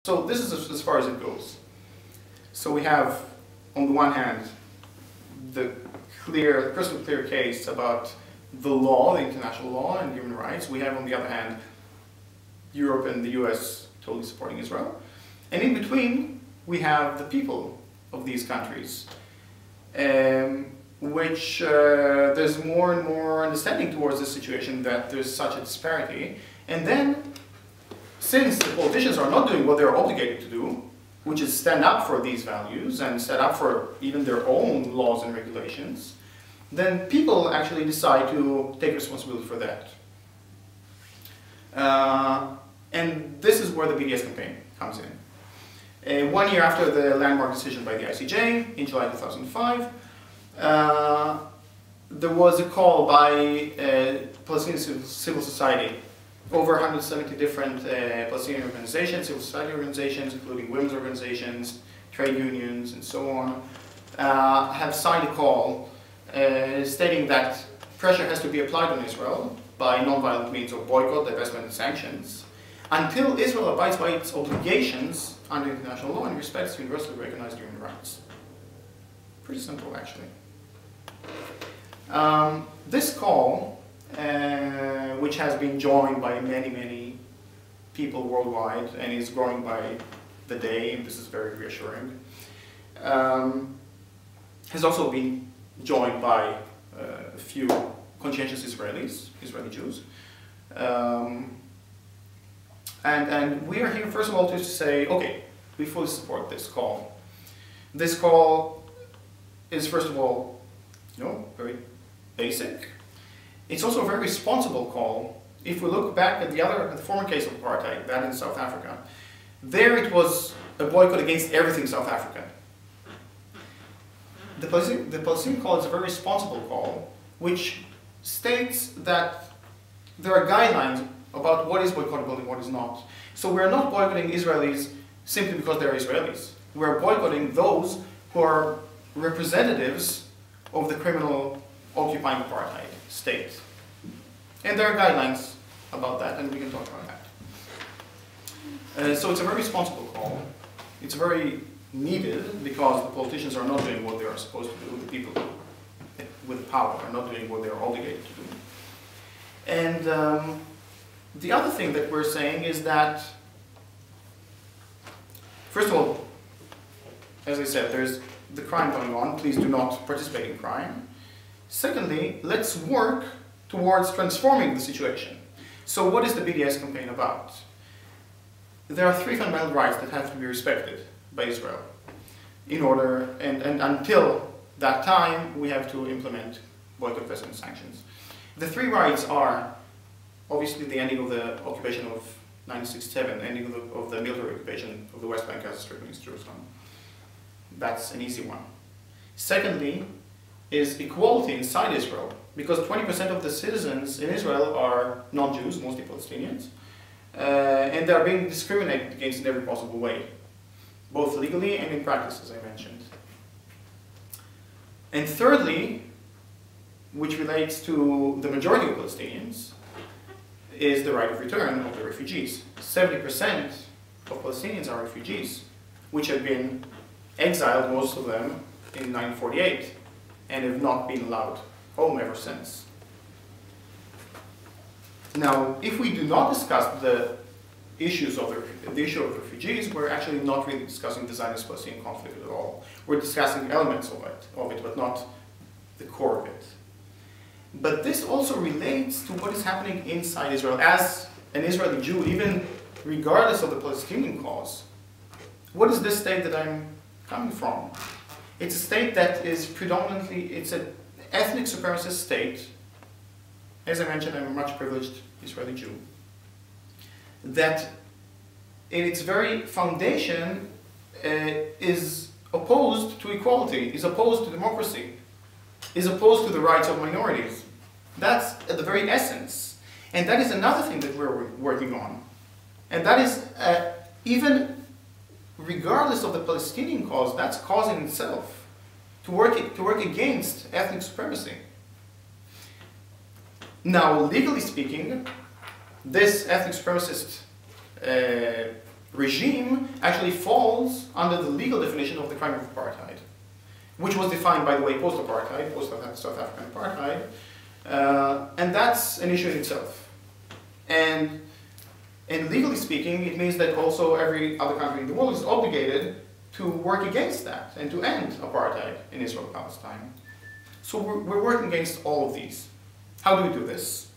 So this is as far as it goes. So we have, on the one hand, the crystal clear case about the law, the international law and human rights. We have, on the other hand, Europe and the US totally supporting Israel. And in between, we have the people of these countries, which there's more and more understanding towards the situation that there's such a disparity. And then, since the politicians are not doing what they're obligated to do, which is stand up for these values and stand up for even their own laws and regulations, then people actually decide to take responsibility for that. And this is where the BDS campaign comes in. 1 year after the landmark decision by the ICJ, in July 2005, there was a call by Palestinian civil society. Over 170 different Palestinian organizations, civil society organizations, including women's organizations, trade unions, and so on, have signed a call stating that pressure has to be applied on Israel by non-violent means of boycott, divestment, and sanctions until Israel abides by its obligations under international law and respects universally recognized human rights. Pretty simple, actually. This call, which has been joined by many, many people worldwide and is growing by the day, and this is very reassuring, has also been joined by a few conscientious Israeli Jews. And we are here, first of all, to say, okay, we fully support this call. This call is, first of all, very basic. It's also a very responsible call. If we look back at the former case of apartheid, that in South Africa, there it was a boycott against everything South African. The Palestinian call is a very responsible call, which states that there are guidelines about what is boycottable and what is not. So we're not boycotting Israelis simply because they're Israelis. We're boycotting those who are representatives of the criminal occupying apartheid state. And there are guidelines about that, and we can talk about that. So it's a very responsible call. It's very needed because the politicians are not doing what they are supposed to do. The people with power are not doing what they are obligated to do. And the other thing that we're saying is that, first of all, as I said, there's the crime going on. Please do not participate in crime. Secondly, let's work towards transforming the situation. So what is the BDS campaign about? There are 3 fundamental rights that have to be respected by Israel. In order, and until that time, we have to implement boycott, divestment, and sanctions. The 3 rights are, obviously, the ending of the occupation of 1967, the ending of the military occupation of the West Bank, Gaza Strip, and East Jerusalem. That's an easy one. Secondly, is equality inside Israel, because 20% of the citizens in Israel are non-Jews, mostly Palestinians, and they are being discriminated against in every possible way, both legally and in practice, as I mentioned. And thirdly, which relates to the majority of Palestinians, is the right of return of the refugees. 70% of Palestinians are refugees, which have been exiled, most of them, in 1948, and have not been allowed home ever since. Now, if we do not discuss the issue of refugees, we're actually not really discussing the Zionist-Palestinian conflict at all. We're discussing elements of it, but not the core of it. But this also relates to what is happening inside Israel. As an Israeli Jew, even regardless of the Palestinian cause, what is this state that I'm coming from? It's a state that is predominantly, it's an ethnic supremacist state. As I mentioned, I'm a much privileged Israeli Jew. That in its very foundation is opposed to equality, is opposed to democracy, is opposed to the rights of minorities. That's at the very essence. And that is another thing that we're working on. And that is, even regardless of the Palestinian cause, that's causing itself to work against ethnic supremacy. Now, legally speaking, this ethnic supremacist regime actually falls under the legal definition of the crime of apartheid, which was defined, by the way, post-apartheid, post-South African apartheid, and that's an issue in itself. And legally speaking, it means that also every other country in the world is obligated to work against that and to end apartheid in Israel-Palestine. So we're working against all of these. How do we do this?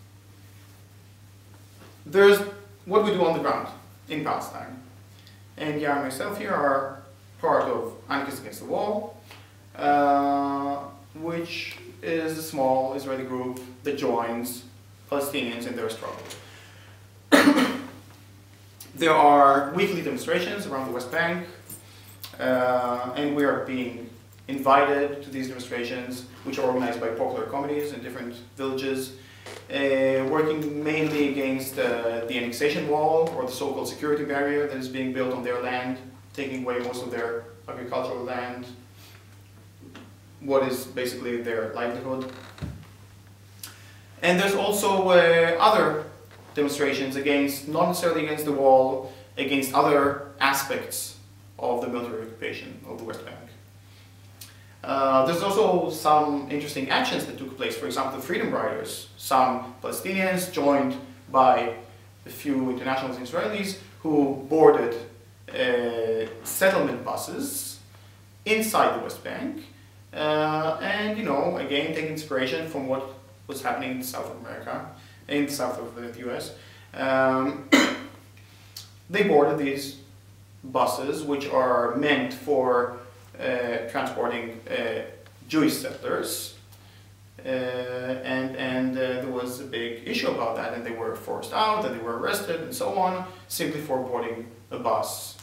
There's what we do on the ground in Palestine. And Yair and myself here are part of Anarchists Against the Wall, which is a small Israeli group that joins Palestinians in their struggle. There are weekly demonstrations around the West Bank, and we are being invited to these demonstrations, which are organized by popular committees in different villages, working mainly against the annexation wall, or the so-called security barrier that is being built on their land, taking away most of their agricultural land, what is basically their livelihood. And there's also other demonstrations against, not necessarily against the wall, against other aspects of the military occupation of the West Bank. There's also some interesting actions that took place. For example, the Freedom Riders, some Palestinians joined by a few internationals and Israelis who boarded settlement buses inside the West Bank, and, you know, again, taking inspiration from what was happening in South America, in the south of the US. They boarded these buses, which are meant for transporting Jewish settlers, and there was a big issue about that, and they were forced out, and they were arrested, and so on, simply for boarding a bus,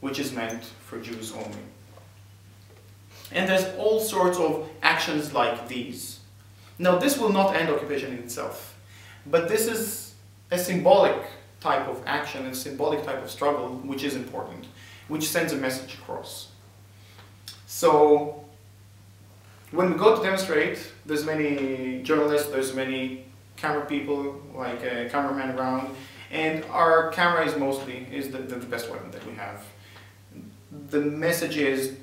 which is meant for Jews only. And there's all sorts of actions like these. Now, this will not end occupation in itself, but this is a symbolic type of action, a symbolic type of struggle, which is important, which sends a message across. So, when we go to demonstrate, there's many journalists, there's many camera people, like a cameraman around, and our camera is the best weapon that we have. The message is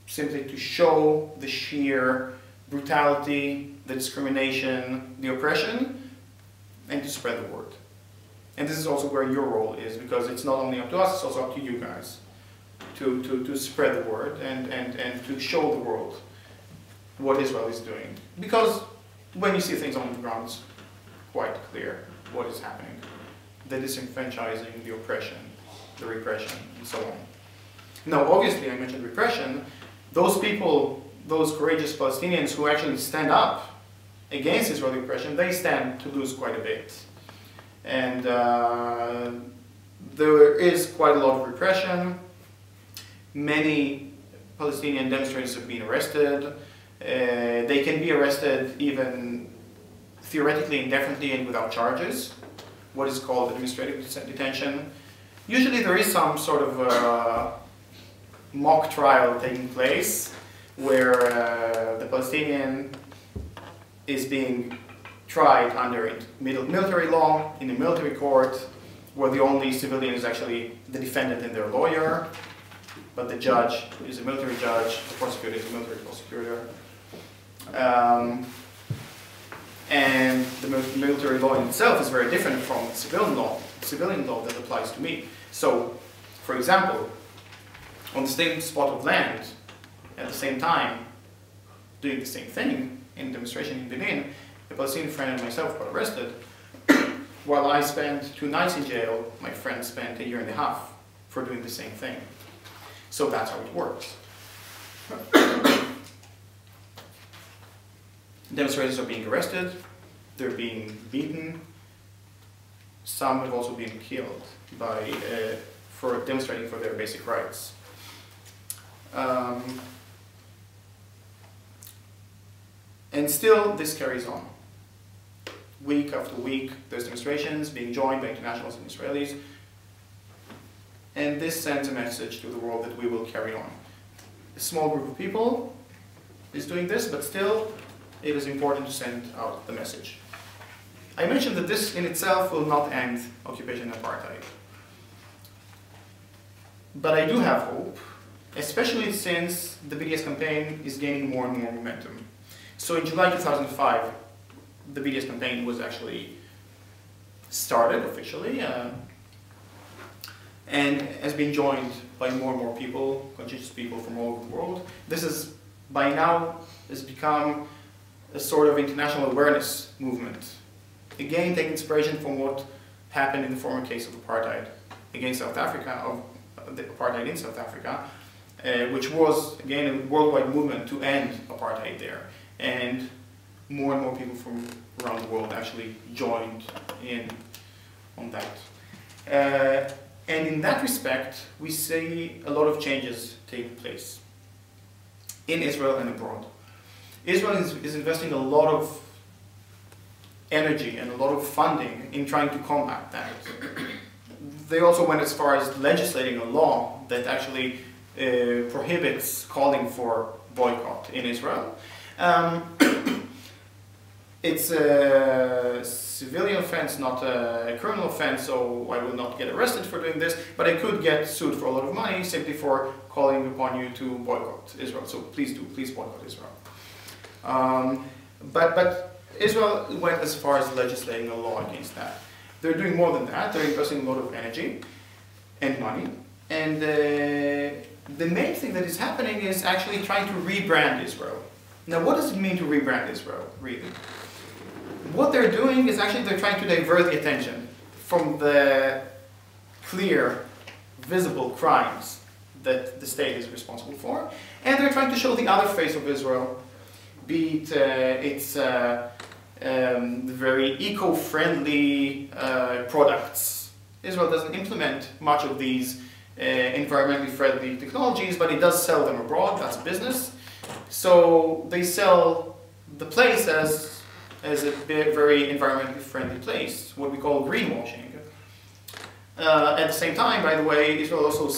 simply to show the sheer brutality, the discrimination, the oppression, and to spread the word. And this is also where your role is, because it's not only up to us, it's also up to you guys to spread the word and to show the world what Israel is doing. Because when you see things on the ground, it's quite clear what is happening. The disenfranchising, the oppression, the repression, and so on. Now, obviously, I mentioned repression. Those people, those courageous Palestinians who actually stand up against Israeli oppression, they stand to lose quite a bit. And there is quite a lot of repression. Many Palestinian demonstrators have been arrested. They can be arrested even theoretically indefinitely and without charges, what is called administrative detention. Usually there is some sort of mock trial taking place where the Palestinian is being tried under military law in a military court, where the only civilian is actually the defendant and their lawyer, but the judge is a military judge, the prosecutor is a military prosecutor. And the military law in itself is very different from civilian law that applies to me. So, for example, on the same spot of land, at the same time, doing the same thing in a demonstration in Benin, a Palestinian friend and myself got arrested. While I spent 2 nights in jail, my friend spent 1.5 years for doing the same thing. So that's how it works. Demonstrators are being arrested, they're being beaten. Some have also been killed for demonstrating for their basic rights. And still, this carries on. Week after week, there's demonstrations being joined by internationals and Israelis. And this sends a message to the world that we will carry on. A small group of people is doing this, but still, it is important to send out the message. I mentioned that this in itself will not end occupation and apartheid. But I do have hope, especially since the BDS campaign is gaining more and more momentum. So in July 2005, the BDS campaign was actually started officially and has been joined by more and more people, conscientious people from all over the world. This is, by now, has become a sort of international awareness movement. Again, taking inspiration from what happened in the former case of apartheid against South Africa, of the apartheid in South Africa, which was, again, a worldwide movement to end apartheid there. And more people from around the world actually joined in on that. And in that respect, we see a lot of changes taking place in Israel and abroad. Israel is investing a lot of energy and a lot of funding in trying to combat that. They also went as far as legislating a law that actually prohibits calling for boycott in Israel. It's a civilian offense, not a criminal offense, so I will not get arrested for doing this, but I could get sued for a lot of money simply for calling upon you to boycott Israel. So please boycott Israel. But Israel went as far as legislating a law against that. They're doing more than that. They're investing a lot of energy and money. And the main thing that is happening is actually trying to rebrand Israel. Now, what does it mean to rebrand Israel, really? What they're doing is actually they're trying to divert the attention from the clear, visible crimes that the state is responsible for, and they're trying to show the other face of Israel, be it its very eco-friendly products. Israel doesn't implement much of these environmentally friendly technologies, but it does sell them abroad. That's business. So they sell the place as a very environmentally friendly place, what we call greenwashing. At the same time, by the way, Israel also